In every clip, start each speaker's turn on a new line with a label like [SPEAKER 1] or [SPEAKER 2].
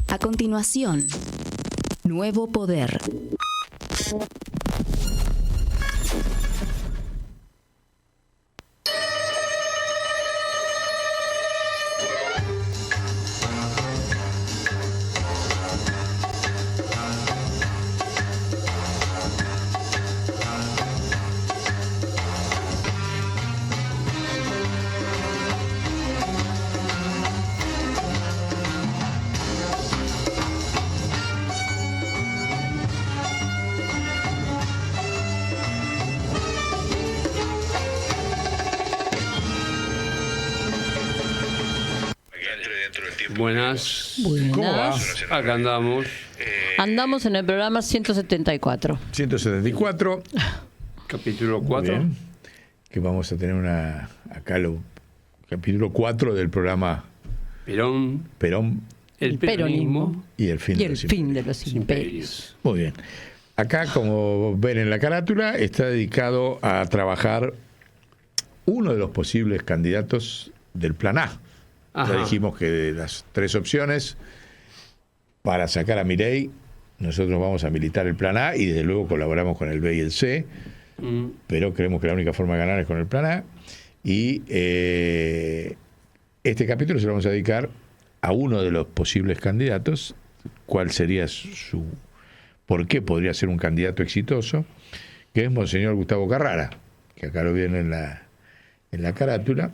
[SPEAKER 1] A continuación, Nuevo Poder.
[SPEAKER 2] Buenas.
[SPEAKER 3] ¿Cómo va?
[SPEAKER 2] Acá andamos.
[SPEAKER 3] Andamos en el programa 174.
[SPEAKER 4] 174.
[SPEAKER 2] Capítulo
[SPEAKER 4] Muy
[SPEAKER 2] 4.
[SPEAKER 4] bien. Que vamos a tener capítulo 4 del programa
[SPEAKER 2] Perón.
[SPEAKER 4] El
[SPEAKER 3] peronismo
[SPEAKER 4] y el fin
[SPEAKER 3] y
[SPEAKER 4] de
[SPEAKER 3] el
[SPEAKER 4] los
[SPEAKER 3] fin
[SPEAKER 4] imperios.
[SPEAKER 3] de los imperios.
[SPEAKER 4] Muy bien. Acá, como ven en la carátula, está dedicado a trabajar uno de los posibles candidatos del Plan A.
[SPEAKER 2] Ajá.
[SPEAKER 4] Ya dijimos que de las tres opciones, para sacar a Milei, nosotros vamos a militar el Plan A y desde luego colaboramos con el B y el C, pero creemos que la única forma de ganar es con el Plan A. Y este capítulo se lo vamos a dedicar a uno de los posibles candidatos, cuál sería por qué podría ser un candidato exitoso, que es Monseñor Gustavo Carrara, que acá lo viene en la carátula,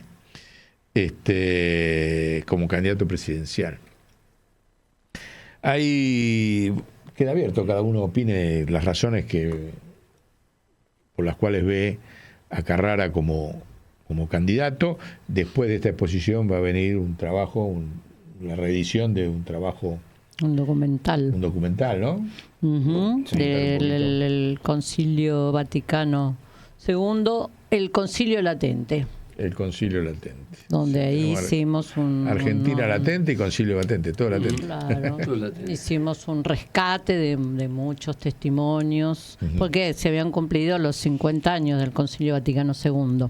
[SPEAKER 4] como candidato presidencial. Ahí queda abierto, cada uno opine las razones por las cuales ve a Carrara como candidato. Después de esta exposición va a venir un trabajo, la reedición de un trabajo.
[SPEAKER 3] Un documental.
[SPEAKER 4] Un documental, ¿no?
[SPEAKER 3] Uh-huh. El Concilio Vaticano II, el Concilio Latente.
[SPEAKER 4] El Concilio Latente.
[SPEAKER 3] Donde ahí hicimos
[SPEAKER 4] Argentina latente y Concilio latente, todo latente.
[SPEAKER 3] Claro. Hicimos un rescate de muchos testimonios, porque se habían cumplido los 50 años del Concilio Vaticano II.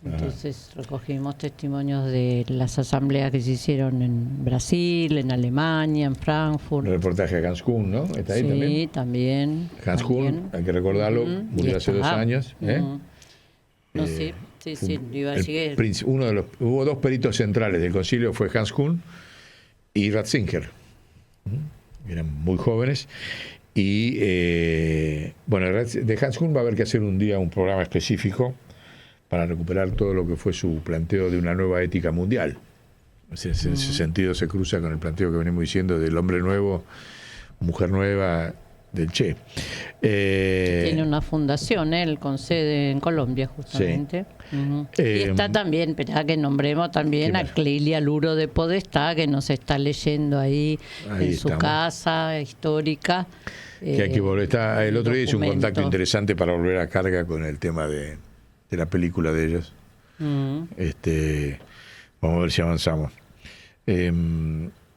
[SPEAKER 3] Entonces recogimos testimonios de las asambleas que se hicieron en Brasil, en Alemania, en Frankfurt.
[SPEAKER 4] El reportaje de Hans Kuhn, ¿no? ¿Está ahí también?
[SPEAKER 3] Sí, también.
[SPEAKER 4] Hans Kuhn, hay que recordarlo, murió hace 2 años.
[SPEAKER 3] No, sí, iba a llegar.
[SPEAKER 4] Hubo 2 peritos centrales del concilio, fue Hans Kuhn y Ratzinger. Eran muy jóvenes. Y bueno, de Hans Kuhn va a haber que hacer un día un programa específico para recuperar todo lo que fue su planteo de una nueva ética mundial. En ese sentido se cruza con el planteo que venimos diciendo del hombre nuevo, mujer nueva, del Che.
[SPEAKER 3] Tiene una fundación, él con sede en Colombia, justamente. Sí. Y está también, esperá que nombremos también a Clelia Luro de Podestá, que nos está leyendo ahí en su casa histórica.
[SPEAKER 4] Que hay que volver. El otro día hice un contacto interesante para volver a carga con el tema de la película de ellos. Vamos a ver si avanzamos.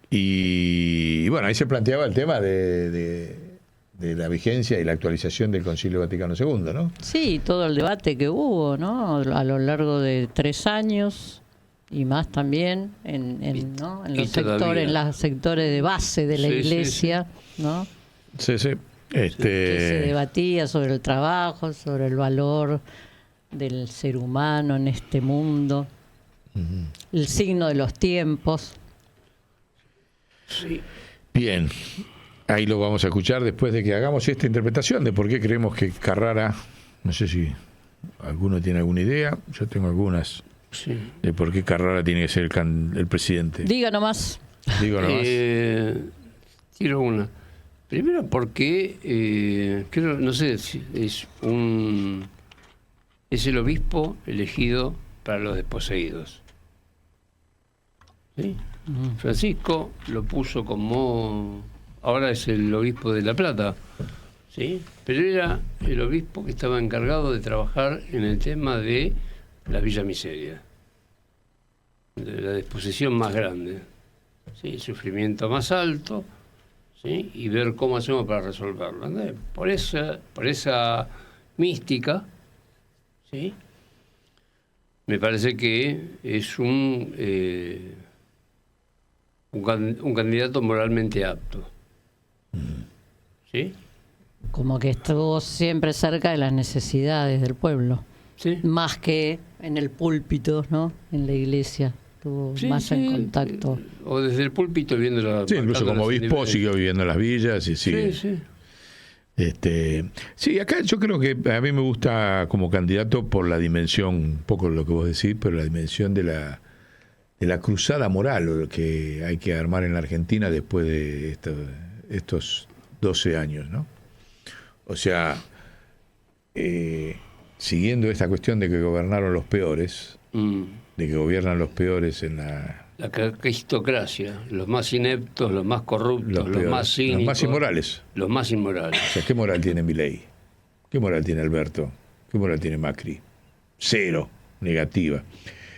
[SPEAKER 4] Y bueno, ahí se planteaba el tema de la vigencia y la actualización del Concilio Vaticano II, ¿no?
[SPEAKER 3] Sí, todo el debate que hubo, ¿no? A lo largo de 3 años y más también en los sectores de base de la Iglesia, ¿no?
[SPEAKER 4] Sí.
[SPEAKER 3] Que se debatía sobre el trabajo, sobre el valor del ser humano en este mundo, el signo de los tiempos.
[SPEAKER 2] Sí.
[SPEAKER 4] Bien. Ahí lo vamos a escuchar después de que hagamos esta interpretación de por qué creemos que Carrara, no sé si alguno tiene alguna idea, yo tengo algunas, de por qué Carrara tiene que ser el presidente.
[SPEAKER 3] Diga nomás.
[SPEAKER 2] Tiro una. Primero porque, creo, no sé, es el obispo elegido para los desposeídos. ¿Sí? Francisco lo puso como... Ahora es el obispo de La Plata, ¿sí? Pero era el obispo que estaba encargado de trabajar en el tema de la Villa Miseria, de la disposición más grande, ¿sí? El sufrimiento más alto, ¿sí? Y ver cómo hacemos para resolverlo. ¿Entendés? Por esa mística, ¿sí? Me parece que es un candidato moralmente apto. ¿Sí?
[SPEAKER 3] Como que estuvo siempre cerca de las necesidades del pueblo,
[SPEAKER 2] ¿Sí?
[SPEAKER 3] más que en el púlpito, ¿no? En la iglesia, estuvo
[SPEAKER 2] Sí,
[SPEAKER 3] más en
[SPEAKER 2] sí.
[SPEAKER 3] contacto.
[SPEAKER 2] O desde el púlpito viendo la...
[SPEAKER 4] Sí, incluso como obispo siguió viviendo en las villas y sigue.
[SPEAKER 2] Sí, sí.
[SPEAKER 4] Sí, acá yo creo que a mí me gusta como candidato por la dimensión, un poco lo que vos decís, pero la dimensión de la cruzada moral que hay que armar en la Argentina después de estos 12 años, ¿no? O sea, siguiendo esta cuestión de que gobernaron los peores, de que gobiernan los peores en la...
[SPEAKER 2] La cristocracia, los más ineptos, los más corruptos, los más cínicos.
[SPEAKER 4] Los más inmorales.
[SPEAKER 2] Los más inmorales.
[SPEAKER 4] O sea, ¿qué moral tiene Milei? ¿Qué moral tiene Alberto? ¿Qué moral tiene Macri? Cero, negativa.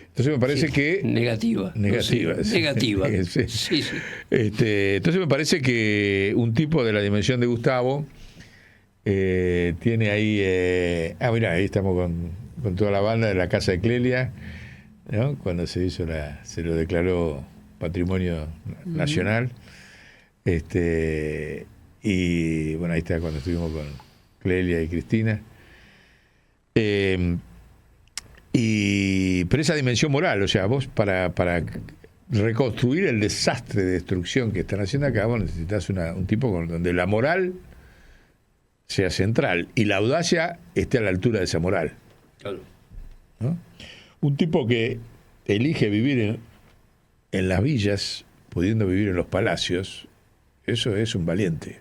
[SPEAKER 4] Entonces me parece que...
[SPEAKER 2] Negativa.
[SPEAKER 4] Negativa.
[SPEAKER 2] No sé, negativa.
[SPEAKER 4] Sí.
[SPEAKER 2] Sí, sí.
[SPEAKER 4] Entonces me parece que un tipo de la dimensión de Gustavo tiene ahí... mirá, ahí estamos con toda la banda de la Casa de Clelia, ¿no? Cuando se lo declaró patrimonio nacional. Y bueno, ahí está cuando estuvimos con Clelia y Cristina. Pero esa dimensión moral, o sea, vos para reconstruir el desastre de destrucción que están haciendo acá, vos necesitas un tipo donde la moral sea central y la audacia esté a la altura de esa moral.
[SPEAKER 2] Claro.
[SPEAKER 4] ¿No? Un tipo que elige vivir en las villas, pudiendo vivir en los palacios, eso es un valiente.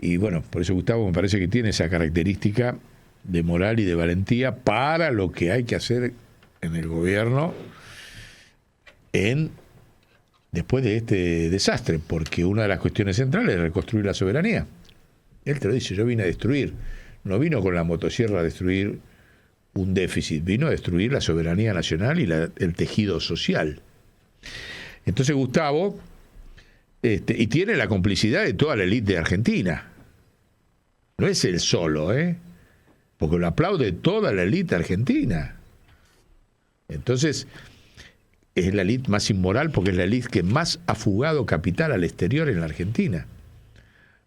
[SPEAKER 4] Y bueno, por eso Gustavo me parece que tiene esa característica de moral y de valentía para lo que hay que hacer en el gobierno después de este desastre, porque una de las cuestiones centrales es reconstruir la soberanía. Él te lo dice, yo vine a destruir. No vino con la motosierra a destruir un déficit, vino a destruir la soberanía nacional y el tejido social. Entonces Gustavo, y tiene la complicidad de toda la élite de Argentina. No es él solo, porque lo aplaude toda la élite argentina. Entonces, es la élite más inmoral porque es la élite que más ha fugado capital al exterior en la Argentina.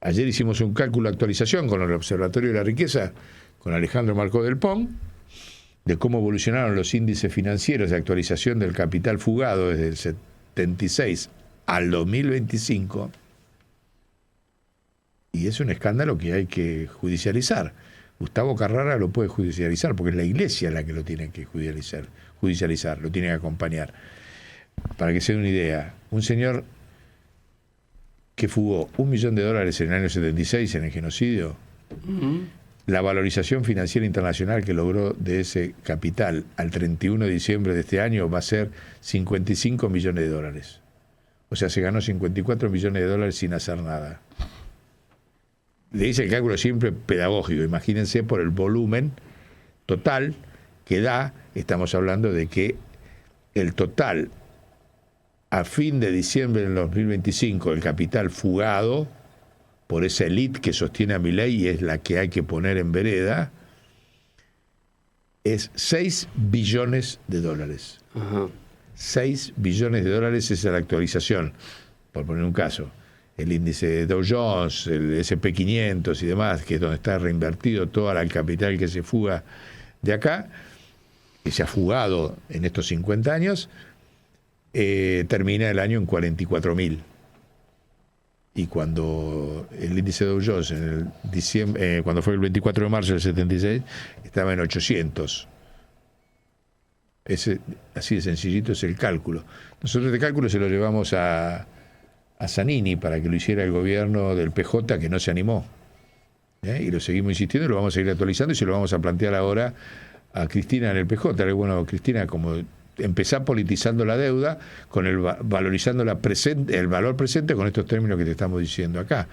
[SPEAKER 4] Ayer hicimos un cálculo de actualización con el Observatorio de la Riqueza, con Alejandro Marcó del Pon, de cómo evolucionaron los índices financieros de actualización del capital fugado desde el 76 al 2025. Y es un escándalo que hay que judicializar. Gustavo Carrara lo puede judicializar porque es la Iglesia la que lo tiene que judicializar, lo tiene que acompañar. Para que se den una idea, un señor que fugó $1 millón en el año 76 en el genocidio, la valorización financiera internacional que logró de ese capital al 31 de diciembre de este año va a ser $55 millones. O sea, se ganó $54 millones sin hacer nada. Le hice el cálculo siempre pedagógico, imagínense por el volumen total que da, estamos hablando de que el total a fin de diciembre del 2025, el capital fugado por esa élite que sostiene a Milei y es la que hay que poner en vereda, es $6 billones.
[SPEAKER 2] Ajá.
[SPEAKER 4] $6 billones es la actualización, por poner un caso. El índice de Dow Jones, el S&P 500 y demás, que es donde está reinvertido toda el capital que se fuga de acá, que se ha fugado en estos 50 años, termina el año en 44.000. Y cuando el índice de Dow Jones, cuando fue el 24 de marzo del 76, estaba en 800. Así de sencillito es el cálculo. Nosotros este cálculo se lo llevamos a Zanini para que lo hiciera el gobierno del PJ, que no se animó. Y lo seguimos insistiendo, lo vamos a seguir actualizando y se lo vamos a plantear ahora a Cristina en el PJ. Bueno, Cristina, como empezar politizando la deuda, valorizando el valor presente con estos términos que te estamos diciendo acá.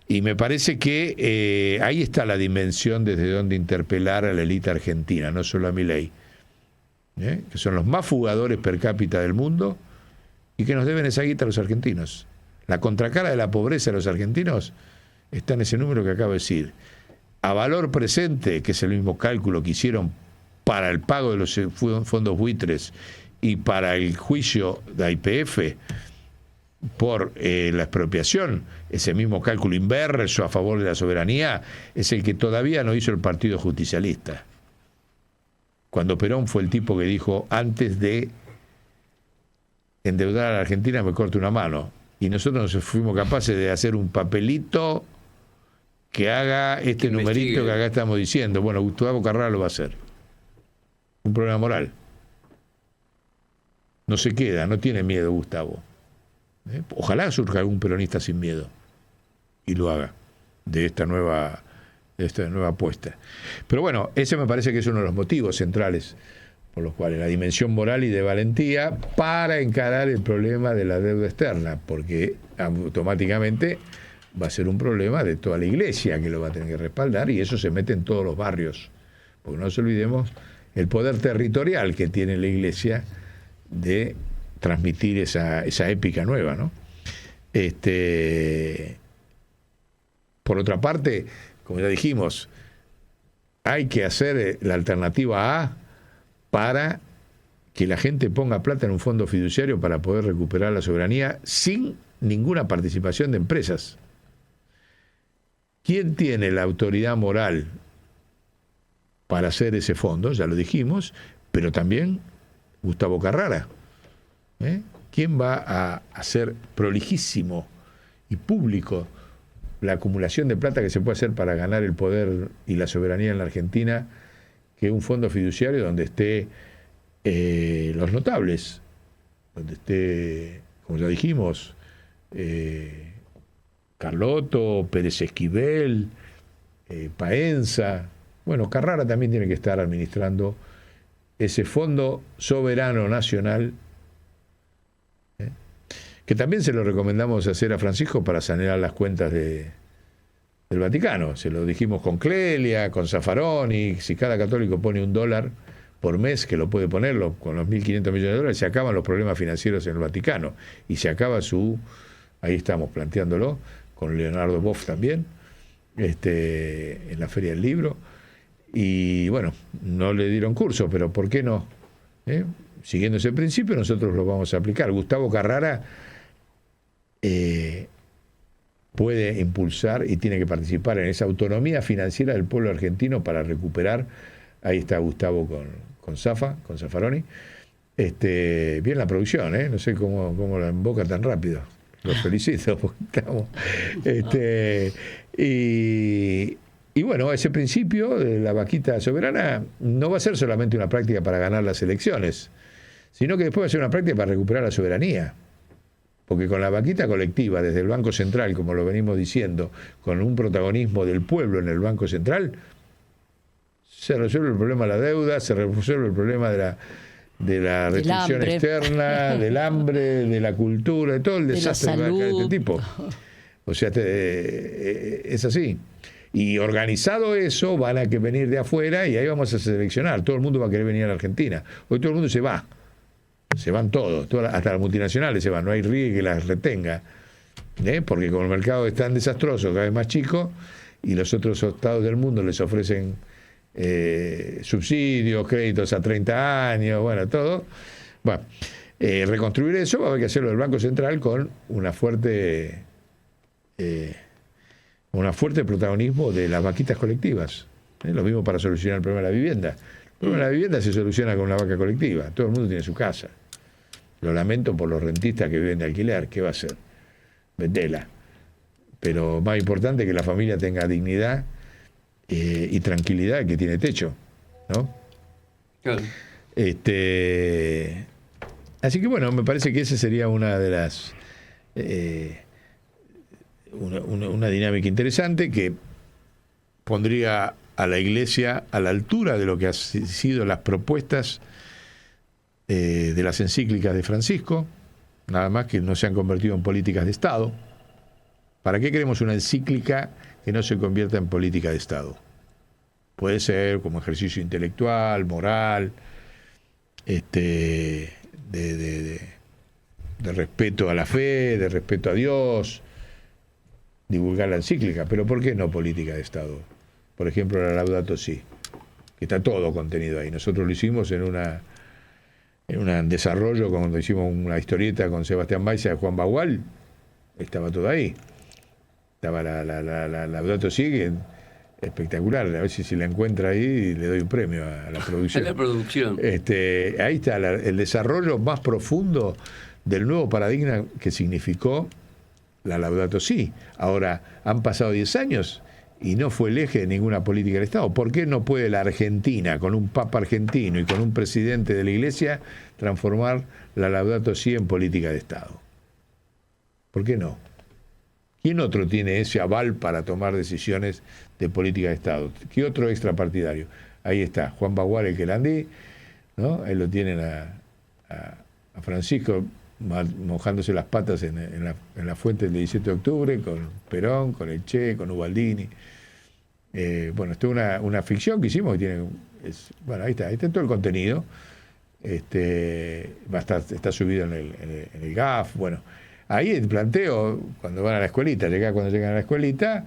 [SPEAKER 4] Y me parece que ahí está la dimensión desde donde interpelar a la élite argentina, no solo a Milei, que son los más fugadores per cápita del mundo y que nos deben esa guita a los argentinos. La contracara de la pobreza de los argentinos está en ese número que acabo de decir. A valor presente, que es el mismo cálculo que hicieron para el pago de los fondos buitres y para el juicio de YPF por la expropiación, ese mismo cálculo inverso a favor de la soberanía es el que todavía no hizo el Partido Justicialista. Cuando Perón fue el tipo que dijo, antes de endeudar a la Argentina me corto una mano. Y nosotros nos fuimos capaces de hacer un papelito que haga este numerito que acá estamos diciendo. Bueno, Gustavo Carrara lo va a hacer. Un problema moral. No se queda, no tiene miedo Gustavo. Ojalá surja algún peronista sin miedo y lo haga de esta nueva apuesta. Pero bueno, ese me parece que es uno de los motivos centrales por los cuales la dimensión moral y de valentía para encarar el problema de la deuda externa, porque automáticamente va a ser un problema de toda la iglesia que lo va a tener que respaldar, y eso se mete en todos los barrios, porque no nos olvidemos el poder territorial que tiene la iglesia de transmitir esa épica nueva, ¿no? Por otra parte, como ya dijimos, hay que hacer la alternativa A para que la gente ponga plata en un fondo fiduciario para poder recuperar la soberanía sin ninguna participación de empresas. ¿Quién tiene la autoridad moral para hacer ese fondo? Ya lo dijimos, pero también Gustavo Carrara. ¿Quién va a hacer prolijísimo y público la acumulación de plata que se puede hacer para ganar el poder y la soberanía en la Argentina, que un fondo fiduciario donde esté los notables, donde esté, como ya dijimos, Carlotto, Pérez Esquivel, Paenza? Bueno, Carrara también tiene que estar administrando ese fondo soberano nacional, que también se lo recomendamos hacer a Francisco para sanear las cuentas del Vaticano. Se lo dijimos con Clelia, con Zaffaroni. Si cada católico pone $1 por mes, que lo puede ponerlo con los 1.500 millones de dólares, se acaban los problemas financieros en el Vaticano. Y se acaba ahí estamos planteándolo, con Leonardo Boff también, en la Feria del Libro. Y bueno, no le dieron curso, pero ¿por qué no? Siguiendo ese principio, nosotros lo vamos a aplicar. Gustavo Carrara puede impulsar y tiene que participar en esa autonomía financiera del pueblo argentino para recuperar. Ahí está Gustavo con Zaffaroni. Bien la producción, no sé cómo la emboca tan rápido. Los felicito, porque estamos. Y bueno, ese principio de la vaquita soberana no va a ser solamente una práctica para ganar las elecciones, sino que después va a ser una práctica para recuperar la soberanía. Porque con la vaquita colectiva, desde el Banco Central, como lo venimos diciendo, con un protagonismo del pueblo en el Banco Central, se resuelve el problema de la deuda, se resuelve el problema de la restricción externa, del hambre, de la cultura, de todo el desastre que va a caer este tipo. O sea, es así. Y organizado eso, van a venir de afuera y ahí vamos a seleccionar. Todo el mundo va a querer venir a la Argentina. Hoy todo el mundo se va. Se van todos, hasta las multinacionales se van, no hay RIE que las retenga, porque como el mercado es tan desastroso, cada vez más chico, y los otros estados del mundo les ofrecen subsidios, créditos a 30 años, bueno, todo. Bueno, reconstruir eso va a haber que hacerlo del Banco Central con una fuerte protagonismo de las vaquitas colectivas. Lo mismo para solucionar el problema de la vivienda. El problema de la vivienda se soluciona con una vaca colectiva. Todo el mundo tiene su casa. Lo lamento por los rentistas que viven de alquiler. ¿Qué va a hacer? Vendela. Pero más importante que la familia tenga dignidad y tranquilidad, que tiene techo, ¿no?
[SPEAKER 2] Claro.
[SPEAKER 4] Así que bueno, me parece que esa sería una de las una dinámica interesante que pondría a la Iglesia a la altura de lo que han sido las propuestas de las encíclicas de Francisco, nada más que no se han convertido en políticas de Estado. ¿Para qué queremos una encíclica que no se convierta en política de Estado? Puede ser como ejercicio intelectual, moral, de respeto a la fe, de respeto a Dios, divulgar la encíclica, pero ¿por qué no política de Estado? Por ejemplo, la Laudato Si, que está todo contenido ahí. Nosotros lo hicimos en en un desarrollo, cuando hicimos una historieta con Sebastián Baiza de Juan Bagual, estaba todo ahí. Estaba la Laudato Si, que espectacular. A ver si la encuentra ahí y le doy un premio a la producción.
[SPEAKER 2] A la producción.
[SPEAKER 4] Ahí está el desarrollo más profundo del nuevo paradigma que significó la Laudato Si. Ahora, han pasado 10 años y no fue el eje de ninguna política del Estado. ¿Por qué no puede la Argentina, con un papa argentino y con un presidente de la Iglesia, transformar la Laudato Si en política de Estado? ¿Por qué no? ¿Quién otro tiene ese aval para tomar decisiones de política de Estado? ¿Qué otro extrapartidario? Ahí está, Juan Bagual, el Quelandí, ¿no? Ahí lo tienen a Francisco mojándose las patas en la fuente del 17 de octubre, con Perón, con el Che, con Ubaldini. Bueno, esto es una ficción que hicimos, que tiene, bueno, ahí está todo el contenido. Está subido en el GAF, bueno. Ahí el planteo, cuando van a la escuelita, cuando llegan a la escuelita,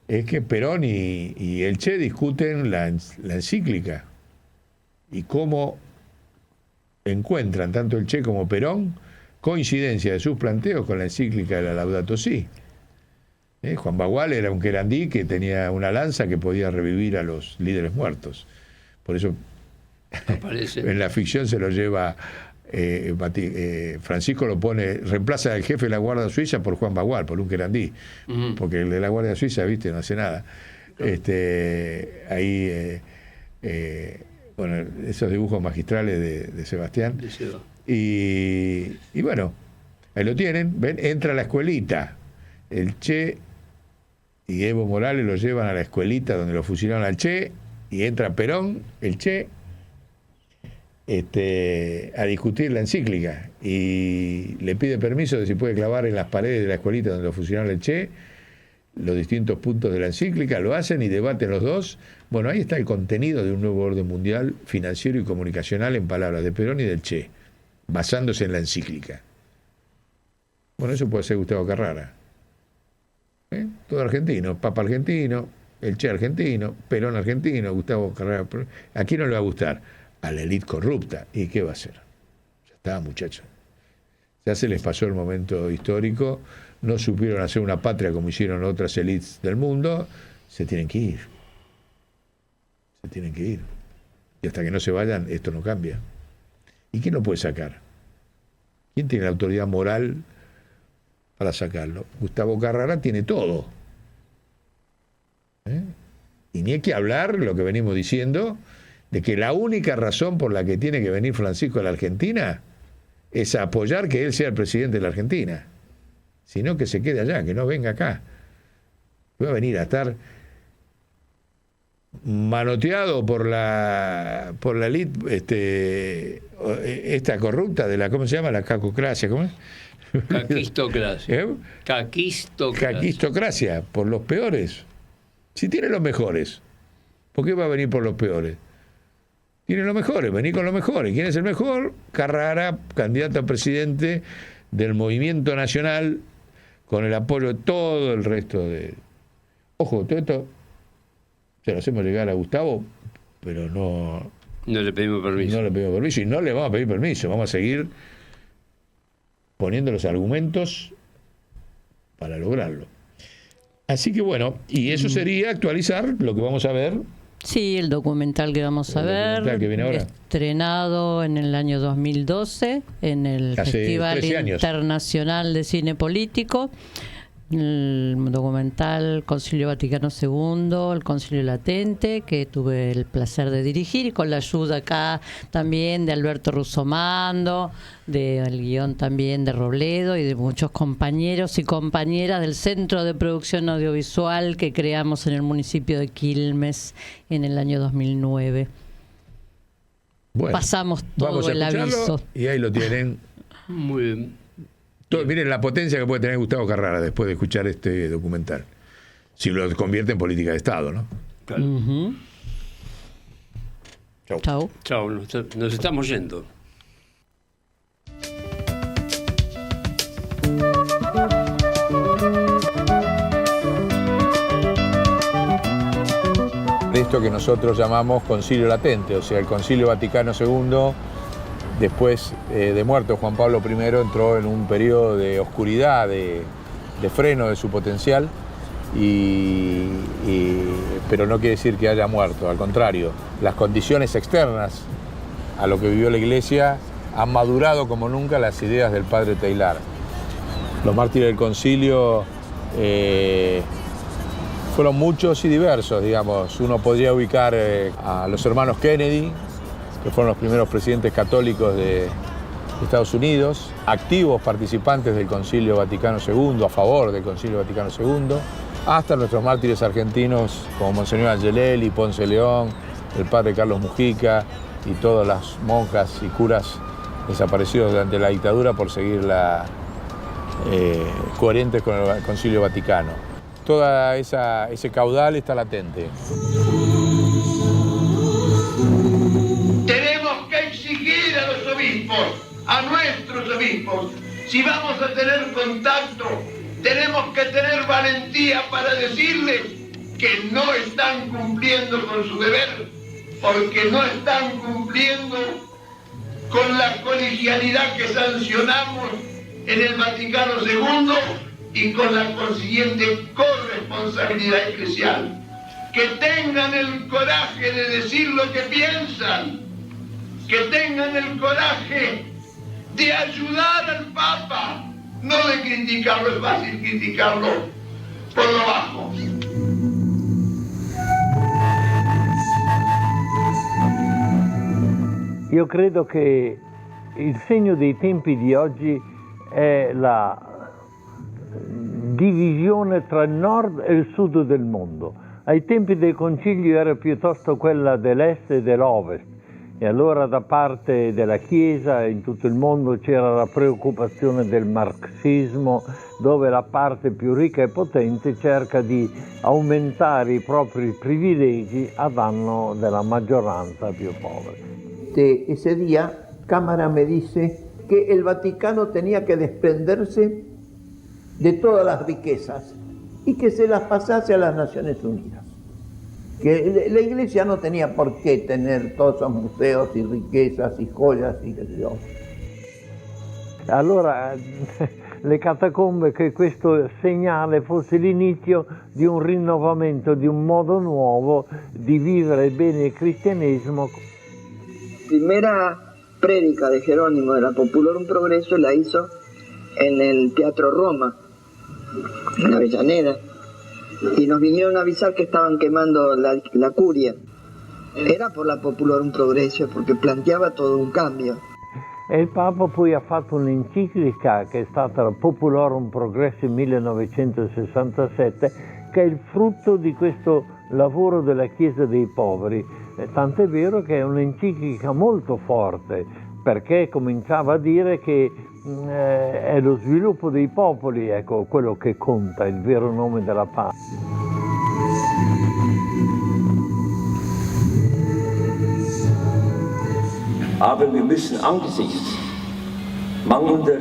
[SPEAKER 4] es que Perón y el Che discuten la encíclica y cómo encuentran tanto el Che como Perón coincidencia de sus planteos con la encíclica de la Laudato Si. Juan Bagual era un querandí que tenía una lanza que podía revivir a los líderes muertos. Por eso en la ficción se lo lleva... Francisco lo reemplaza al jefe de la Guardia Suiza por Juan Bagual, por un querandí, porque el de la Guardia Suiza, viste, no hace nada. Bueno, esos dibujos magistrales de Sebastián. Y bueno, ahí lo tienen, ven, entra a la escuelita, el Che y Evo Morales lo llevan a la escuelita donde lo fusilaron al Che, y entra Perón, el Che, a discutir la encíclica y le pide permiso de si puede clavar en las paredes de la escuelita donde lo fusionaron el Che los distintos puntos de la encíclica, lo hacen y debaten los dos. Bueno, ahí está el contenido de un nuevo orden mundial financiero y comunicacional en palabras de Perón y del Che, basándose en la encíclica. Bueno, eso puede ser Gustavo Carrara. Todo argentino, Papa argentino, el Che argentino, Perón argentino, Gustavo Carrara. ¿A quién no le va a gustar? A la élite corrupta. ¿Y qué va a hacer? Ya está, muchachos. Ya se les pasó el momento histórico, no supieron hacer una patria como hicieron otras élites del mundo, se tienen que ir. Se tienen que ir. Y hasta que no se vayan, esto no cambia. ¿Y quién lo puede sacar? ¿Quién tiene la autoridad moral para sacarlo? Gustavo Carrara tiene todo. Y ni hay que hablar, lo que venimos diciendo, de que la única razón por la que tiene que venir Francisco a la Argentina es apoyar que él sea el presidente de la Argentina. Sino que se quede allá, que no venga acá. Va a venir a estar manoteado por la elite esta corrupta de la, ¿cómo se llama? La cacocracia, ¿cómo es?
[SPEAKER 2] Caquistocracia.
[SPEAKER 4] Caquistocracia, por los peores. Si tiene los mejores, ¿por qué va a venir por los peores? Tiene los mejores, vení con los mejores. ¿Quién es el mejor? Carrara, candidato a presidente del Movimiento Nacional, con el apoyo de todo el resto de... Ojo, todo esto se lo hacemos llegar a Gustavo, pero no...
[SPEAKER 2] No le pedimos permiso.
[SPEAKER 4] No le pedimos permiso y no le vamos a pedir permiso. Vamos a seguir poniendo los argumentos para lograrlo. Así que bueno, y eso sería actualizar lo que vamos a ver.
[SPEAKER 3] Sí, el documental que vamos a ver,
[SPEAKER 4] que viene ahora,
[SPEAKER 3] estrenado en el año 2012 en el Festival Internacional de Cine Político. El documental Concilio Vaticano II, el Concilio Latente, que tuve el placer de dirigir, y con la ayuda acá también de Alberto Russomando, del guión también de Robledo y de muchos compañeros y compañeras del Centro de Producción Audiovisual que creamos en el municipio de Quilmes en el año 2009.
[SPEAKER 4] Bueno,
[SPEAKER 3] pasamos todo el aviso.
[SPEAKER 4] Y ahí lo tienen.
[SPEAKER 2] Muy bien.
[SPEAKER 4] Miren la potencia que puede tener Gustavo Carrara después de escuchar este documental. Si lo convierte en política de Estado, ¿no?
[SPEAKER 2] Claro.
[SPEAKER 4] Chau.
[SPEAKER 3] Chau.
[SPEAKER 2] Chau, nos estamos yendo.
[SPEAKER 4] De esto que nosotros llamamos Concilio Latente, o sea, el Concilio Vaticano II después de muerto Juan Pablo I, entró en un periodo de oscuridad, de freno de su potencial, pero no quiere decir que haya muerto, al contrario, las condiciones externas a lo que vivió la Iglesia han madurado como nunca las ideas del padre Teilhard. Los mártires del concilio fueron muchos y diversos, digamos. Uno podría ubicar a los hermanos Kennedy, que fueron los primeros presidentes católicos de Estados Unidos, activos participantes del Concilio Vaticano II, a favor del Concilio Vaticano II, hasta nuestros mártires argentinos como Monseñor Angelelli, Ponce León, el padre Carlos Mujica y todas las monjas y curas desaparecidos durante la dictadura por seguir coherentes con el Concilio Vaticano. Toda ese caudal está latente.
[SPEAKER 5] Tenemos que exigir a los obispos, a nuestros obispos, si vamos a tener contacto, tenemos que tener valentía para decirles que no están cumpliendo con su deber, porque no están cumpliendo con la colegialidad que sancionamos en el Vaticano II y con la consiguiente corresponsabilidad eclesial. Que tengan el coraje de decir lo que piensan, que tengan el coraje de ayudar al Papa, no de criticarlo, es fácil criticarlo por lo bajo.
[SPEAKER 6] Io credo che il segno dei tempi di oggi è la divisione tra il nord e il sud del mondo. Ai tempi del concilio era piuttosto quella dell'est e dell'ovest, e allora da parte della Chiesa in tutto il mondo c'era la preoccupazione del marxismo, dove la parte più ricca e potente cerca di aumentare i propri privilegi a danno della maggioranza più povera.
[SPEAKER 7] Ese día, Cámara me dice que el Vaticano tenía que desprenderse de todas las riquezas y que se las pasase a las Naciones Unidas. Que la Iglesia no tenía por qué tener todos esos museos y riquezas y joyas y qué sé yo.
[SPEAKER 6] Allora le catacombe, che questo segnale fosse l'inizio di un rinnovamento, di un modo nuovo di vivere bene il cristianesimo.
[SPEAKER 8] Primera prédica de Jerónimo de la Populorum Progreso la hizo en el Teatro Roma, en Avellaneda, y nos vinieron a avisar que estaban quemando la curia. Era por la Populorum Progreso, porque planteaba todo un cambio.
[SPEAKER 6] E il Papa poi ha fatto un'enciclica che è stata la Populorum Progresso 1967, che è il frutto di questo lavoro della Chiesa dei Poveri. Tant'è vero che è un'enciclica molto forte, perché cominciava a dire che è lo sviluppo dei popoli, ecco, quello che conta, il vero nome della pace.
[SPEAKER 9] Aber wir müssen angesichts mangelnder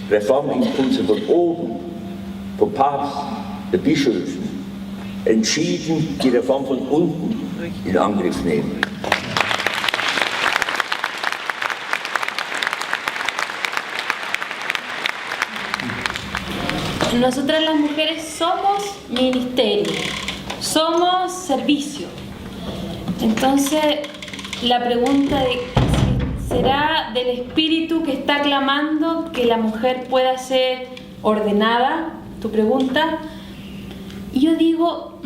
[SPEAKER 9] Reformimpulse von oben, vom Papst, der Bischöfen, entschieden die Reform von unten in Angriff nehmen.
[SPEAKER 10] Nosotras las mujeres somos ministerio, somos servicio. Entonces, la pregunta de ¿será del espíritu que está clamando que la mujer pueda ser ordenada? Tu pregunta. Y yo digo,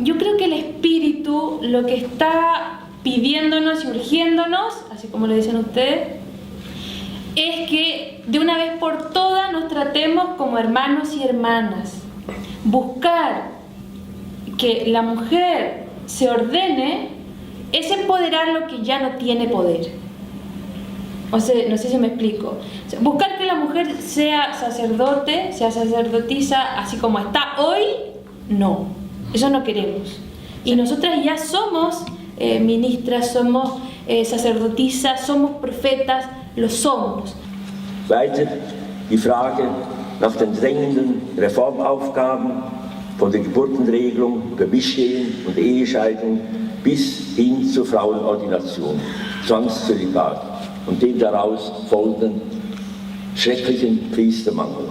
[SPEAKER 10] yo creo que el espíritu lo que está pidiéndonos y urgiéndonos, así como lo dicen ustedes, es que de una vez por todas nos tratemos como hermanos y hermanas. Buscar que la mujer se ordene es empoderar lo que ya no tiene poder. O sea, no sé si me explico. O sea, buscar que la mujer sea sacerdote, sea sacerdotisa, así como está hoy, no. Eso no queremos. Y nosotras ya somos ministras, somos sacerdotisas, somos profetas, lo somos.
[SPEAKER 9] Weiter die Frage nach den drängenden Reformaufgaben von der Geburtenregelung über Mischehen und Ehescheidung bis hin zur Frauenordination, Zwangszölibat. und dem daraus folgenden schrecklichen Priestermangel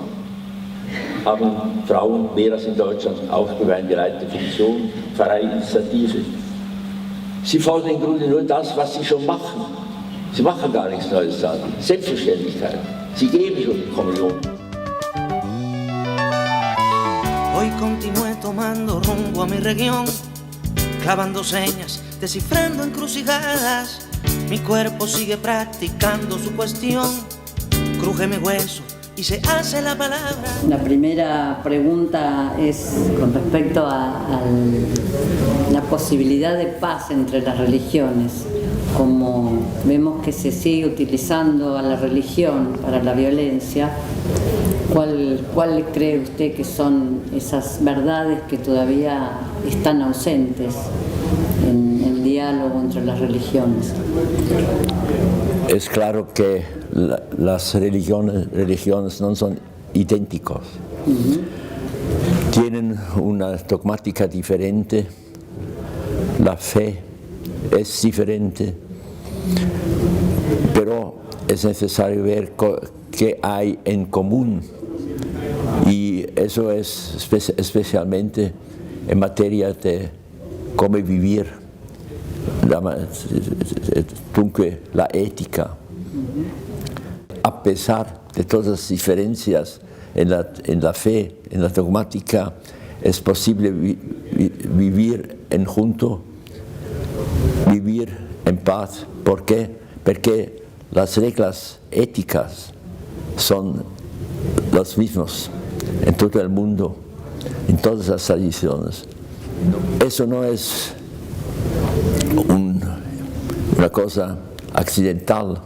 [SPEAKER 9] haben Frauen mehr als in Deutschland auch über eine geleitete Funktion, Pfarrei-Initiative. Sie fordern im Grunde nur das, was sie schon machen. Sie machen gar nichts Neues an. Selbstverständlichkeit. Sie geben schon die Kommunion.
[SPEAKER 11] Hoy continué tomando rumbo a mi región, clavando señas, descifrando encrucijadas. Mi cuerpo sigue practicando su cuestión, cruje mi hueso y se hace la palabra.
[SPEAKER 3] La primera pregunta es con respecto a la posibilidad de paz entre las religiones. Como vemos que se sigue utilizando a la religión para la violencia, ¿cuál cree usted que son esas verdades que todavía están ausentes en el diálogo entre las religiones?
[SPEAKER 9] Es claro que las religiones no son idénticos. Tienen una dogmática diferente, la fe es diferente, pero es necesario ver qué hay en común, y eso es especialmente en materia de cómo vivir, dunque la ética. A pesar de todas las diferencias en la fe, en la dogmática, es posible vivir en junto, vivir en paz. ¿Por qué? Porque las reglas éticas son las mismas en todo el mundo, en todas las tradiciones. Eso no es una cosa accidental.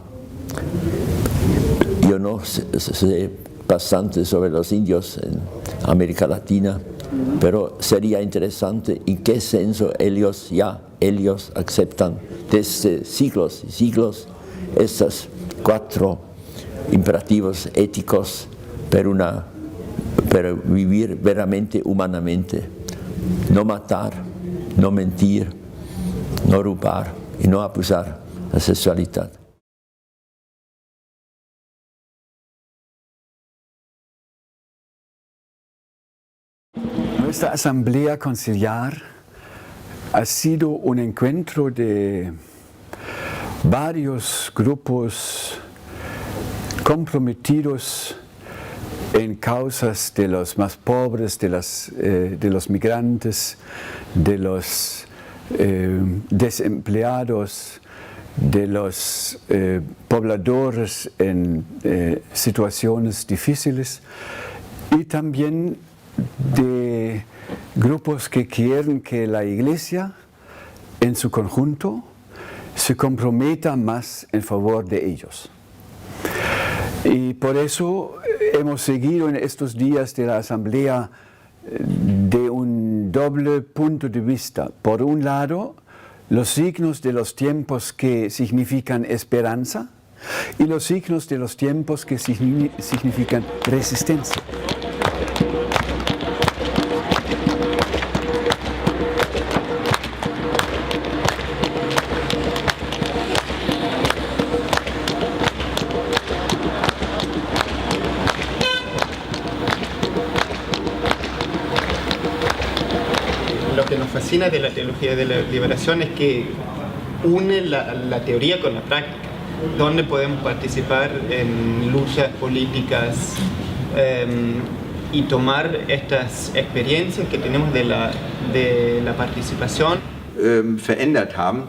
[SPEAKER 9] Yo no sé bastante sobre los indios en América Latina, pero sería interesante en qué senso ellos aceptan desde siglos y siglos estos 4 imperativos éticos para vivir veramente humanamente: no matar, no mentir, no robar y no abusar la sexualidad.
[SPEAKER 12] Nuestra Asamblea Conciliar ha sido un encuentro de varios grupos comprometidos en causas de los más pobres, de los migrantes, de los desempleados, de los pobladores en situaciones difíciles, y también de grupos que quieren que la Iglesia en su conjunto se comprometa más en favor de ellos. Y por eso hemos seguido en estos días de la Asamblea de un doble punto de vista. Por un lado, los signos de los tiempos que significan esperanza, y los signos de los tiempos que significan resistencia.
[SPEAKER 13] Lo que nos fascina de la teología de la liberación es que une la teoría con la práctica, donde podemos participar en luchas políticas y tomar estas experiencias que tenemos de la participación.
[SPEAKER 14] Verändert haben.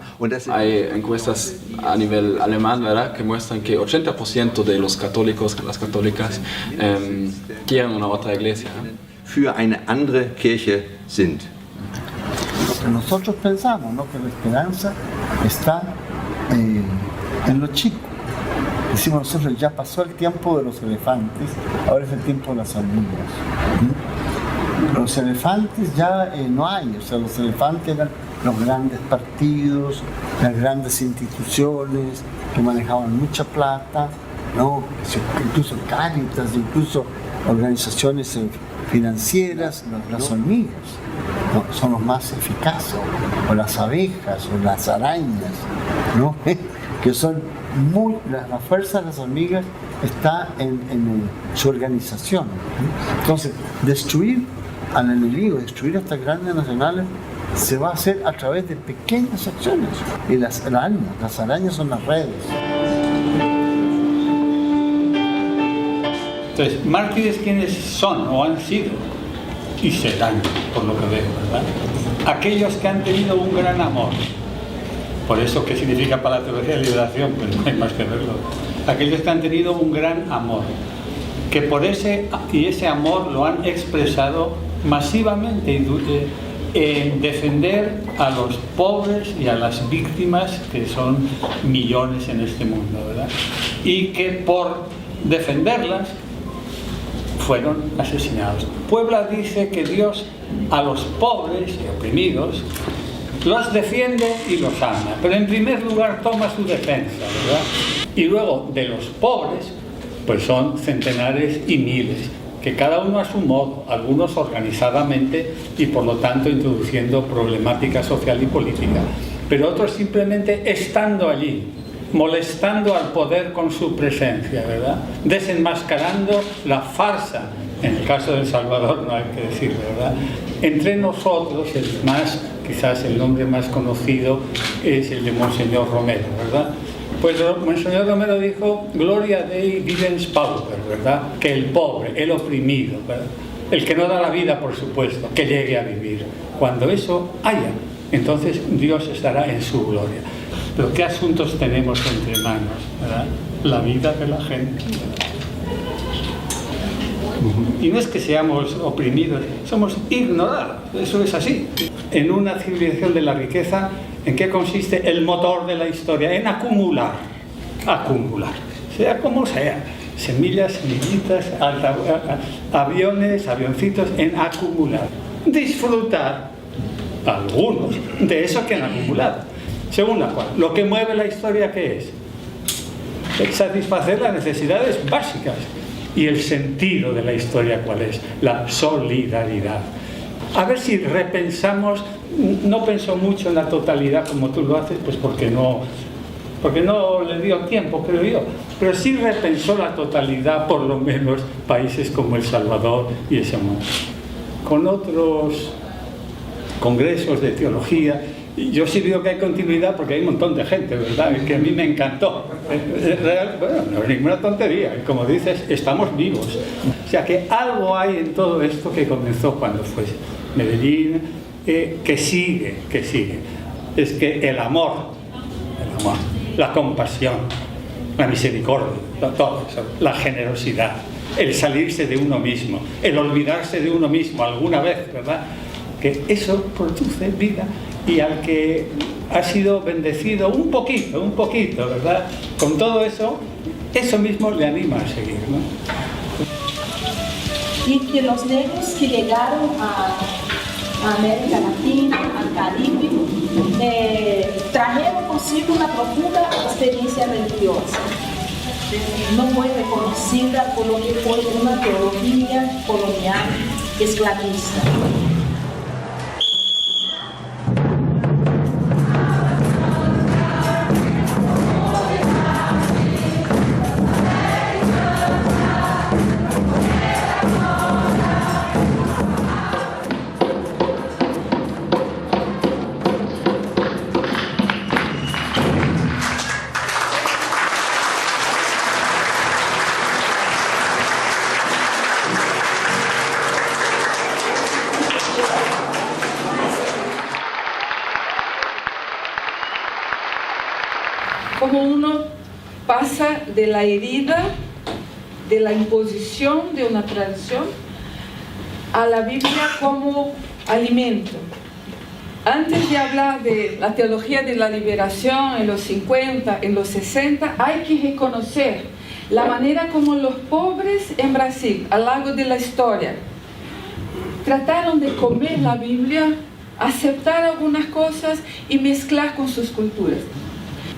[SPEAKER 14] Hay encuestas a nivel alemán, ¿verdad?, que muestran que 80% de los católicos, las católicas, quieren una otra iglesia.
[SPEAKER 15] Für eine andere Kirche sind.
[SPEAKER 16] Lo que nosotros pensamos, ¿no?, que la esperanza está en los chicos. Decimos nosotros, ya pasó el tiempo de los elefantes, ahora es el tiempo de las hormigas. Los elefantes ya no hay, o sea, los elefantes eran los grandes partidos, las grandes instituciones que manejaban mucha plata, ¿no?, incluso Cáritas, incluso organizaciones financieras. Las hormigas, ¿no?, son los más eficaces, o las abejas, o las arañas, ¿no?, que son la fuerza de las hormigas está en su organización. Entonces, destruir al enemigo, destruir a estas grandes nacionales, se va a hacer a través de pequeñas acciones. Y las arañas son las redes.
[SPEAKER 17] Entonces, mártires, ¿quiénes son o han sido? Y serán, por lo que veo, ¿verdad? Aquellos que han tenido un gran amor. Por eso, ¿qué significa para la teología de liberación? Pues no hay más que verlo. Aquellos que han tenido un gran amor, que por ese amor lo han expresado masivamente en defender a los pobres y a las víctimas, que son millones en este mundo, ¿verdad? Y que por defenderlas fueron asesinados. Puebla dice que Dios a los pobres y oprimidos los defiende y los ama, pero en primer lugar toma su defensa, ¿verdad? Y luego de los pobres, pues son centenares y miles, que cada uno a su modo, algunos organizadamente y por lo tanto introduciendo problemática social y política, pero otros simplemente estando allí, molestando al poder con su presencia, ¿verdad? Desenmascarando la farsa. En el caso de El Salvador no hay que decirlo, ¿verdad? Entre nosotros, quizás el nombre más conocido es el de Monseñor Romero, ¿verdad? Pues Monseñor Romero dijo: Gloria Dei vivens pauper, ¿verdad? Que el pobre, el oprimido, ¿verdad? El que no da la vida, por supuesto, que llegue a vivir. Cuando eso haya, entonces Dios estará en su gloria. Pero ¿qué asuntos tenemos entre manos, ¿verdad? La vida de la gente. Y no es que seamos oprimidos, somos ignorados, eso es así. En una civilización de la riqueza, ¿en qué consiste el motor de la historia? En acumular, sea como sea, semillitas, aviones, avioncitos, en acumular. Disfrutar, algunos, de eso que han acumulado. Según la cual, lo que mueve la historia, ¿qué es? Es satisfacer las necesidades básicas. Y el sentido de la historia, ¿cuál es? La solidaridad. A ver si repensamos, no pensó mucho en la totalidad como tú lo haces, pues porque no le dio tiempo, creo yo, pero sí repensó la totalidad, por lo menos países como El Salvador y ese mundo. Con otros congresos de teología, yo sí veo que hay continuidad porque hay un montón de gente, ¿verdad? Que a mí me encantó. Bueno, no es ninguna tontería. Como dices, estamos vivos. O sea que algo hay en todo esto que comenzó cuando fue Medellín, que sigue. Es que el amor, la compasión, la misericordia, todo eso, la generosidad, el salirse de uno mismo, el olvidarse de uno mismo alguna vez, ¿verdad? Que eso produce vida. Y al que ha sido bendecido un poquito, ¿verdad? Con todo eso, eso mismo le anima a seguir, ¿no?
[SPEAKER 18] Y que los negros que llegaron a América Latina, al Caribe, trajeron consigo una profunda experiencia religiosa, no muy reconocida por lo que fue una teología colonial esclavista.
[SPEAKER 19] Como uno pasa de la herida, de la imposición de una tradición, a la Biblia como alimento. Antes de hablar de la teología de la liberación en los 50, en los 60, hay que reconocer la manera como los pobres en Brasil, a lo largo de la historia, trataron de comer la Biblia, aceptar algunas cosas y mezclar con sus culturas.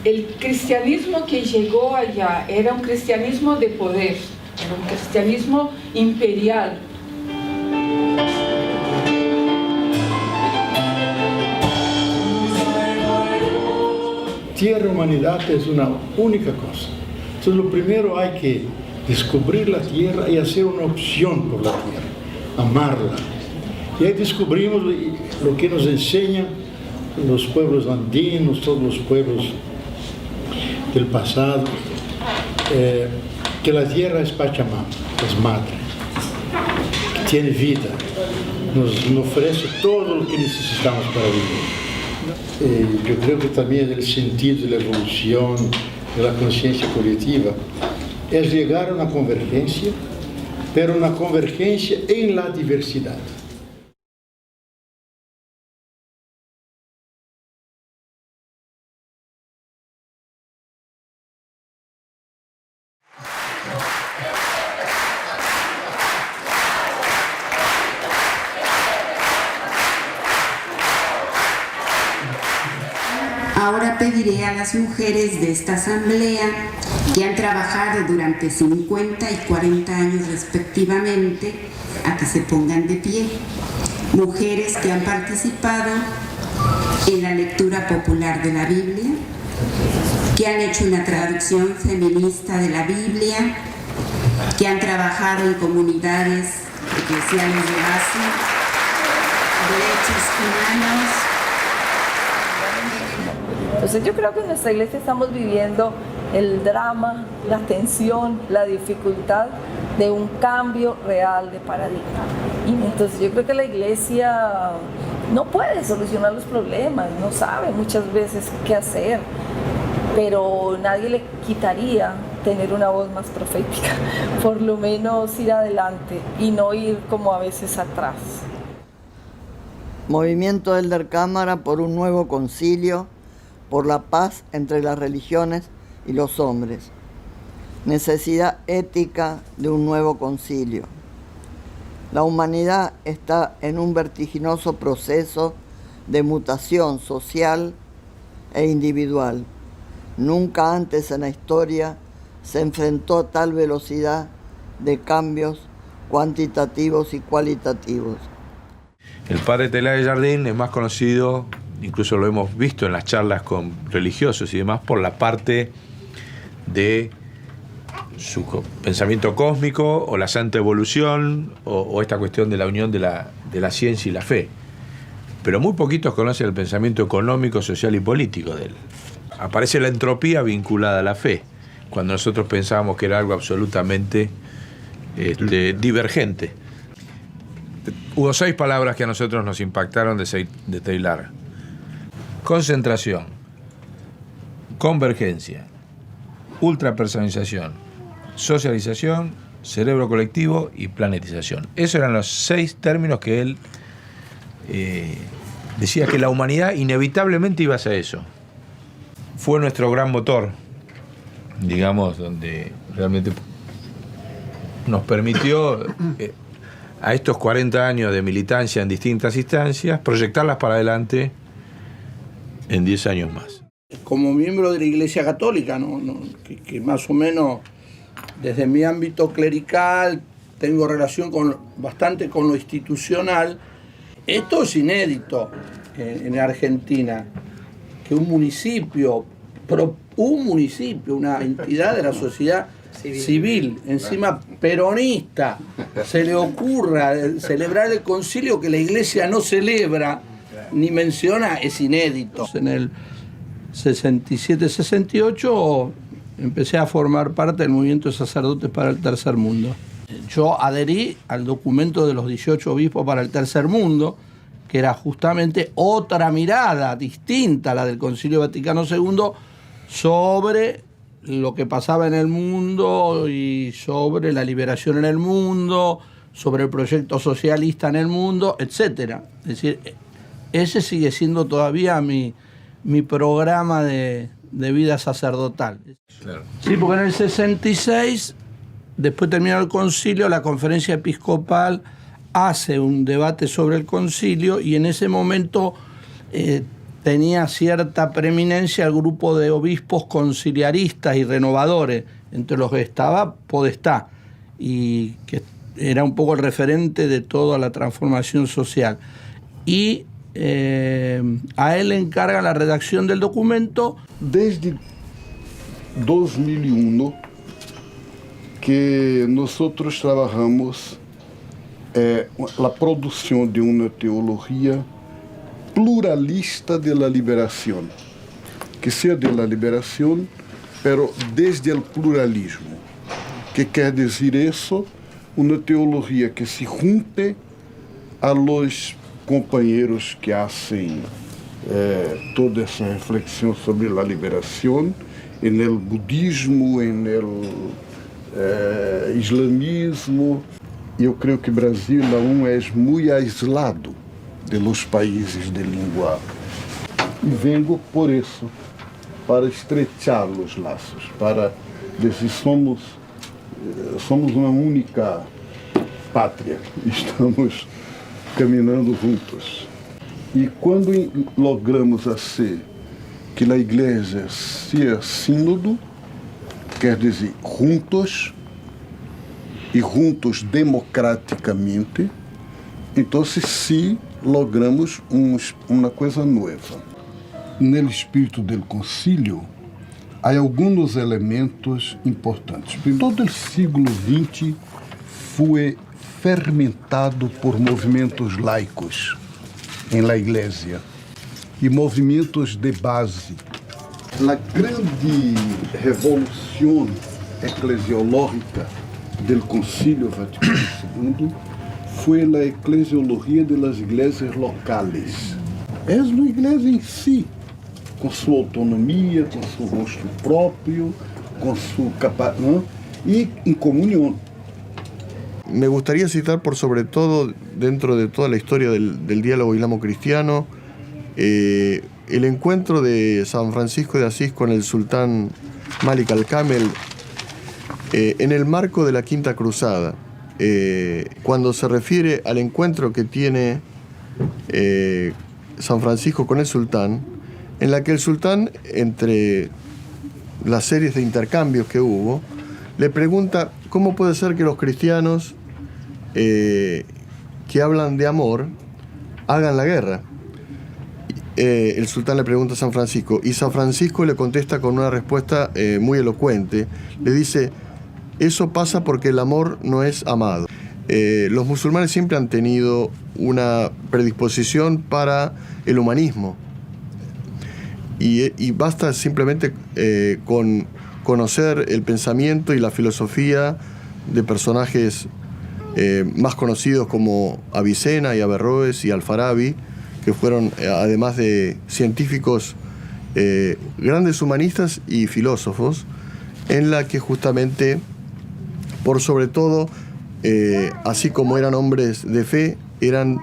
[SPEAKER 19] El cristianismo que llegó allá era un cristianismo de poder, era un cristianismo imperial.
[SPEAKER 20] tierra y humanidad es una única cosa. Entonces lo primero hay que descubrir la tierra y hacer una opción por la tierra, amarla. Y ahí descubrimos lo que nos enseñan los pueblos andinos, todos los pueblos del pasado, que la tierra es Pachamama, es madre, que tiene vida, nos ofrece todo lo que necesitamos para vivir. Yo creo que también el sentido de la evolución, de la conciencia colectiva, es llegar a una convergencia, pero una convergencia en la diversidad.
[SPEAKER 21] Ahora pediré a las mujeres de esta asamblea, que han trabajado durante 50 y 40 años respectivamente, a que se pongan de pie. Mujeres que han participado en la lectura popular de la Biblia, que han hecho una traducción feminista de la Biblia, que han trabajado en comunidades eclesiales de base, derechos humanos.
[SPEAKER 22] Entonces yo creo que en nuestra iglesia estamos viviendo el drama, la tensión, la dificultad de un cambio real de paradigma. Y entonces yo creo que la iglesia no puede solucionar los problemas, no sabe muchas veces qué hacer, pero nadie le quitaría tener una voz más profética, por lo menos ir adelante y no ir como a veces atrás.
[SPEAKER 23] Movimiento Elder Cámara por un nuevo concilio, por la paz entre las religiones y los hombres. Necesidad ética de un nuevo concilio. La humanidad está en un vertiginoso proceso de mutación social e individual. Nunca antes en la historia se enfrentó a tal velocidad de cambios cuantitativos y cualitativos.
[SPEAKER 4] El padre Teilhard de Chardin es más conocido, incluso lo hemos visto en las charlas con religiosos y demás, por la parte de su pensamiento cósmico o la santa evolución o esta cuestión de la unión de la ciencia y la fe. Pero muy poquitos conocen el pensamiento económico, social y político de él. Aparece la entropía vinculada a la fe, cuando nosotros pensábamos que era algo absolutamente divergente. Hubo 6 palabras que a nosotros nos impactaron de Teilhard: concentración, convergencia, ultrapersonalización, socialización, cerebro colectivo y planetización. Esos eran los 6 términos que él decía que la humanidad inevitablemente iba hacia eso. Fue nuestro gran motor, digamos, donde realmente nos permitió a estos 40 años de militancia en distintas instancias proyectarlas para adelante en 10 años más.
[SPEAKER 24] Como miembro de la Iglesia Católica, que más o menos desde mi ámbito clerical tengo relación bastante con lo institucional, esto es inédito en Argentina, que un municipio, una entidad de la sociedad civil, encima peronista, se le ocurra celebrar el concilio que la Iglesia no celebra ni menciona, es inédito. En el 67-68 empecé a formar parte del movimiento de sacerdotes para el Tercer Mundo. Yo adherí al documento de los 18 obispos para el Tercer Mundo, que era justamente otra mirada distinta a la del Concilio Vaticano II sobre lo que pasaba en el mundo y sobre la liberación en el mundo, sobre el proyecto socialista en el mundo, etc. Es decir, ese sigue siendo todavía mi programa de vida sacerdotal.
[SPEAKER 4] Claro.
[SPEAKER 24] Sí, porque en el 66, después de terminar el concilio, la conferencia episcopal hace un debate sobre el concilio y en ese momento tenía cierta preeminencia el grupo de obispos conciliaristas y renovadores, entre los que estaba Podestá, y que era un poco el referente de toda la transformación social. Y a él le encarga la redacción del documento.
[SPEAKER 1] Desde 2001 que nosotros trabajamos la producción de una teología pluralista de la liberación, que sea de la liberación, pero desde el pluralismo. ¿Qué quiere decir eso? Una teología que se junte a los compañeros que hacen toda esa reflexión sobre la liberación en el budismo, en el islamismo. Eu creio que Brasil aún é muito aislado de los países de língua. E vengo por isso, para estrechar os laços, para dizer somos uma única pátria, estamos caminhando juntos. E quando logramos assim que a igreja seja sínodo, quer dizer juntos, e juntos democraticamente, então sim logramos uma coisa nova. No espírito do concílio, há alguns elementos importantes. Todo o século XX foi fermentado por movimentos laicos em la igreja e movimentos de base. A grande revolução eclesiológica do Concílio Vaticano II foi a eclesiologia das igrejas locais. É uma igreja em si, com sua autonomia, com seu rosto próprio, com sua capacidade e em comunhão.
[SPEAKER 2] Me gustaría citar por sobre todo, dentro de toda la historia del diálogo islamo-cristiano, el encuentro de San Francisco de Asís con el sultán Malik al-Kamel en el marco de la Quinta Cruzada, cuando se refiere al encuentro que tiene San Francisco con el sultán, en la que el sultán, entre las series de intercambios que hubo, le pregunta cómo puede ser que los cristianos que hablan de amor hagan la guerra. El sultán le pregunta a San Francisco y San Francisco le contesta con una respuesta muy elocuente. Le dice: eso pasa porque el amor no es amado. Los musulmanes siempre han tenido una predisposición para el humanismo y basta simplemente con conocer el pensamiento y la filosofía de personajes más conocidos como Avicena y Averroes y Al-Farabi, que fueron, además de científicos, grandes humanistas y filósofos, en la que justamente, por sobre todo, así como eran hombres de fe, eran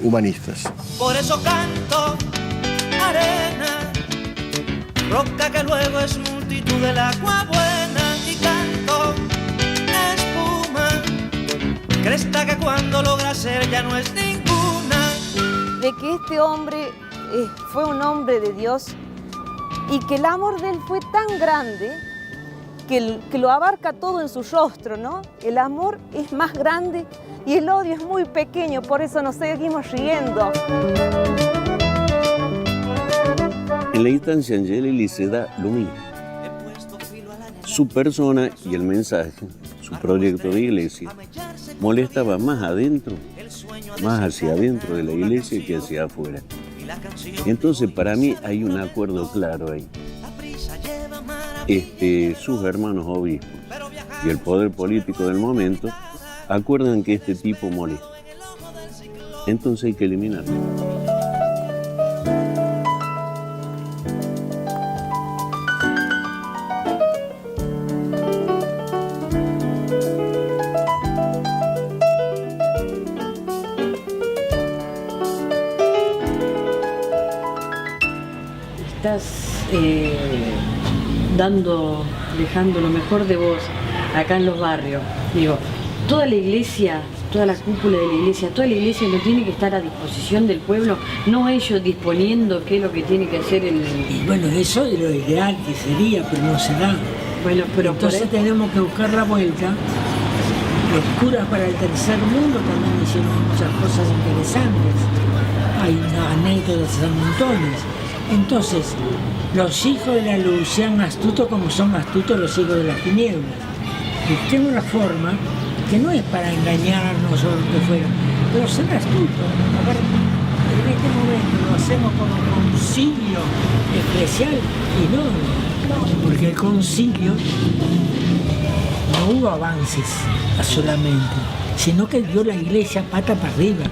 [SPEAKER 2] humanistas.
[SPEAKER 11] Por eso canto, arena, roca que luego es multitud del agua buena, y canto, espuma, cresta que cuando logra ser ya no es ninguna.
[SPEAKER 5] De que este hombre fue un hombre de Dios y que el amor de él fue tan grande que lo abarca todo en su rostro, ¿no? El amor es más grande y el odio es muy pequeño, por eso nos seguimos riendo.
[SPEAKER 7] En la instancia Angelelli se da lo mismo. Su persona y el mensaje, su proyecto de iglesia, molestaba más adentro, más hacia adentro de la iglesia que hacia afuera. Entonces, para mí hay un acuerdo claro ahí. Sus hermanos obispos y el poder político del momento acuerdan que este tipo molesta. Entonces hay que eliminarlo.
[SPEAKER 25] Estás dejando lo mejor de vos acá en los barrios. Digo, toda la iglesia, toda la cúpula de la iglesia, toda la iglesia no tiene que estar a disposición del pueblo, no ellos disponiendo qué es lo que tiene que hacer el...
[SPEAKER 26] Y bueno, eso es lo ideal que sería, pero no se da.
[SPEAKER 25] Bueno, pero
[SPEAKER 26] entonces tenemos que buscar la vuelta Los curas para el tercer mundo también hicieron muchas cosas interesantes. Hay anécdotas a montones. Entonces, los hijos de la luz sean astutos como son astutos los hijos de las tinieblas. Busquemos la forma que no es para engañarnos o lo que fuera, pero ser astutos. A ver, en este momento lo hacemos como concilio especial y no, porque el concilio no hubo avances solamente, sino que dio la iglesia pata para arriba.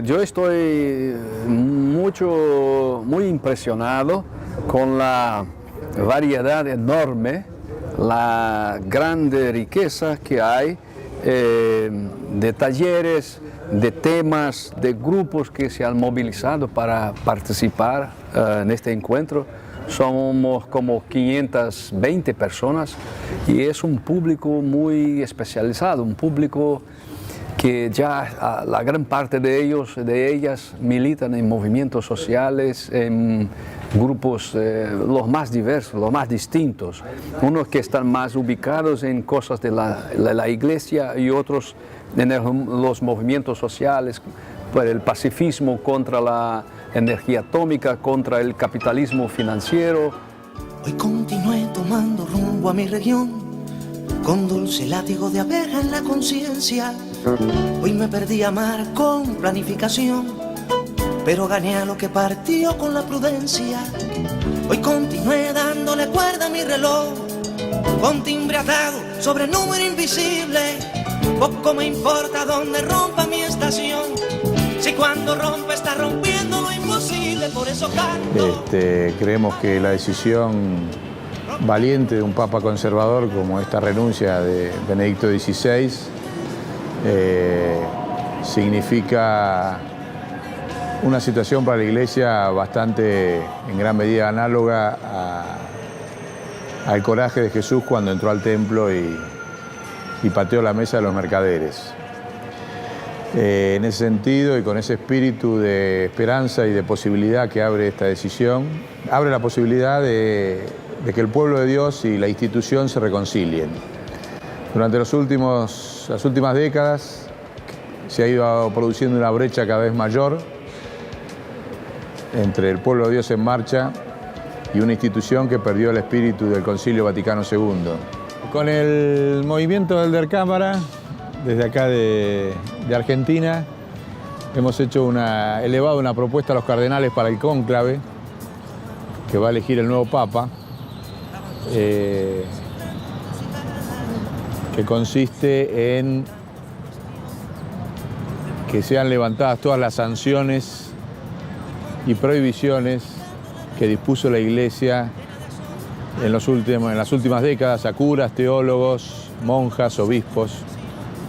[SPEAKER 3] Yo estoy muy impresionado con la variedad enorme, la grande riqueza que hay de talleres, de temas, de grupos que se han movilizado para participar en este encuentro. Somos como 520 personas y es un público muy especializado, un público que ya la gran parte de ellas militan en movimientos sociales, en grupos los más diversos, los más distintos, unos que están más ubicados en cosas de la iglesia y otros en los movimientos sociales, por el pacifismo contra la energía atómica, contra el capitalismo financiero.
[SPEAKER 11] Hoy continué tomando rumbo a mi región, con dulce látigo de abeja en la conciencia. Hoy me perdí a amar con planificación, pero gané a lo que partió con la prudencia. Hoy continué dándole cuerda a mi reloj, con timbre atado sobre número invisible. Poco me importa dónde rompa mi estación, si cuando rompe está rompiendo lo imposible, por eso canto.
[SPEAKER 4] Creemos que la decisión valiente de un papa conservador como esta renuncia de Benedicto XVI significa una situación para la Iglesia bastante, en gran medida, análoga al coraje de Jesús cuando entró al templo y pateó la mesa de los mercaderes. En ese sentido y con ese espíritu de esperanza y de posibilidad que abre esta decisión, abre la posibilidad de que el pueblo de Dios y la institución se reconcilien. Durante las últimas décadas se ha ido produciendo una brecha cada vez mayor entre el pueblo de Dios en marcha y una institución que perdió el espíritu del Concilio Vaticano II. Con el movimiento del Der Cámara, desde acá de Argentina, hemos elevado una propuesta a los cardenales para el cónclave que va a elegir el nuevo Papa, que consiste en que sean levantadas todas las sanciones y prohibiciones que dispuso la Iglesia en las últimas décadas a curas, teólogos, monjas, obispos,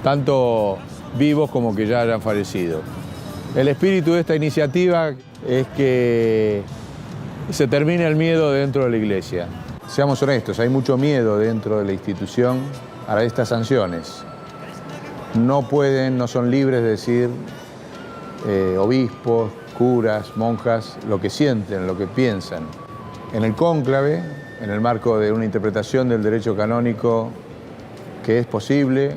[SPEAKER 4] tanto vivos como que ya hayan fallecido. El espíritu de esta iniciativa es que se termine el miedo dentro de la Iglesia. Seamos honestos, hay mucho miedo dentro de la institución a estas sanciones. No son libres de decir obispos, curas, monjas, lo que sienten, lo que piensan. En el cónclave, en el marco de una interpretación del derecho canónico que es posible,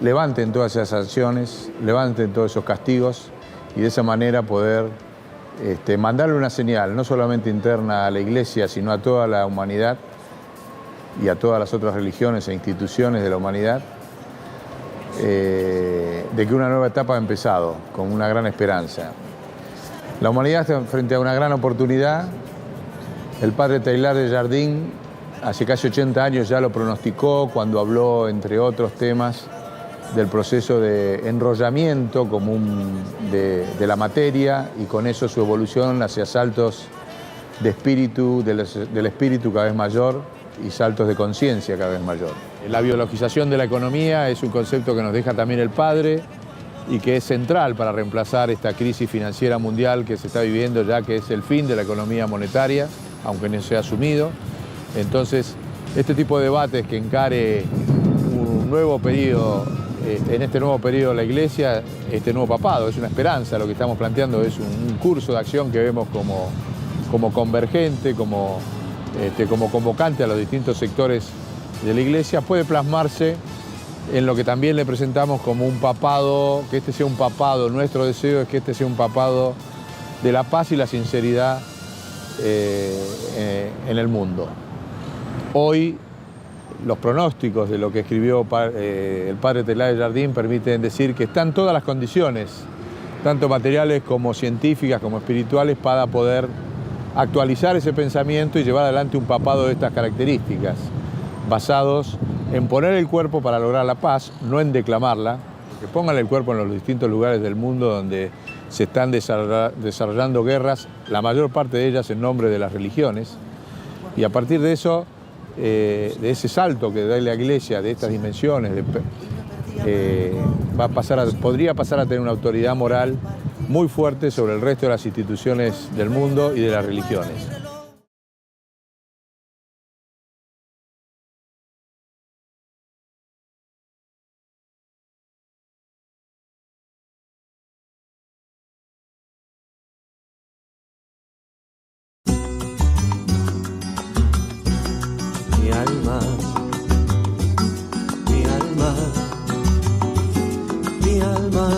[SPEAKER 4] levanten todas esas sanciones, levanten todos esos castigos y de esa manera poder mandarle una señal, no solamente interna a la Iglesia, sino a toda la humanidad y a todas las otras religiones e instituciones de la humanidad, de que una nueva etapa ha empezado, con una gran esperanza. La humanidad está frente a una gran oportunidad. El padre Teilhard de Chardin, hace casi 80 años ya lo pronosticó cuando habló, entre otros temas, del proceso de enrollamiento común de la materia y con eso su evolución hacia saltos de espíritu, del espíritu cada vez mayor y saltos de conciencia cada vez mayor. La biologización de la economía es un concepto que nos deja también el padre y que es central para reemplazar esta crisis financiera mundial que se está viviendo ya, que es el fin de la economía monetaria, aunque no sea asumido. Entonces, este tipo de debates que encare un nuevo periodo, en este nuevo periodo la Iglesia, este nuevo papado, es una esperanza. Lo que estamos planteando es un curso de acción que vemos como convergente, como convocante a los distintos sectores de la Iglesia puede plasmarse en lo que también le presentamos como un papado, que este sea un papado, nuestro deseo es que este sea un papado de la paz y la sinceridad en el mundo. Hoy los pronósticos de lo que escribió el padre Teilhard de Chardin permiten decir que están todas las condiciones, tanto materiales como científicas, como espirituales, para poder actualizar ese pensamiento y llevar adelante un papado de estas características, basados en poner el cuerpo para lograr la paz, no en declamarla, que pongan el cuerpo en los distintos lugares del mundo donde se están desarrollando guerras, la mayor parte de ellas en nombre de las religiones, y a partir de eso, de ese salto que da la Iglesia, de estas dimensiones, podría pasar a tener una autoridad moral muy fuerte sobre el resto de las instituciones del mundo y de las religiones.
[SPEAKER 6] Mi alma, mi alma, mi alma,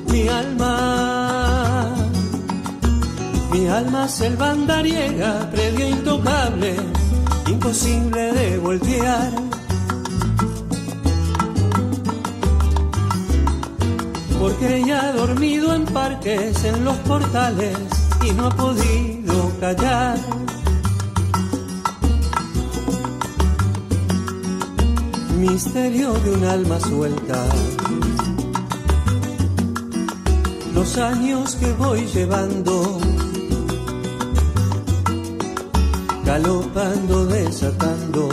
[SPEAKER 6] mi alma, mi alma selva andariega, previa intocable, imposible de voltear. Porque ella ha dormido en parques, en los portales, y no ha podido callar. Misterio de un alma suelta, los años que voy llevando, galopando, desatando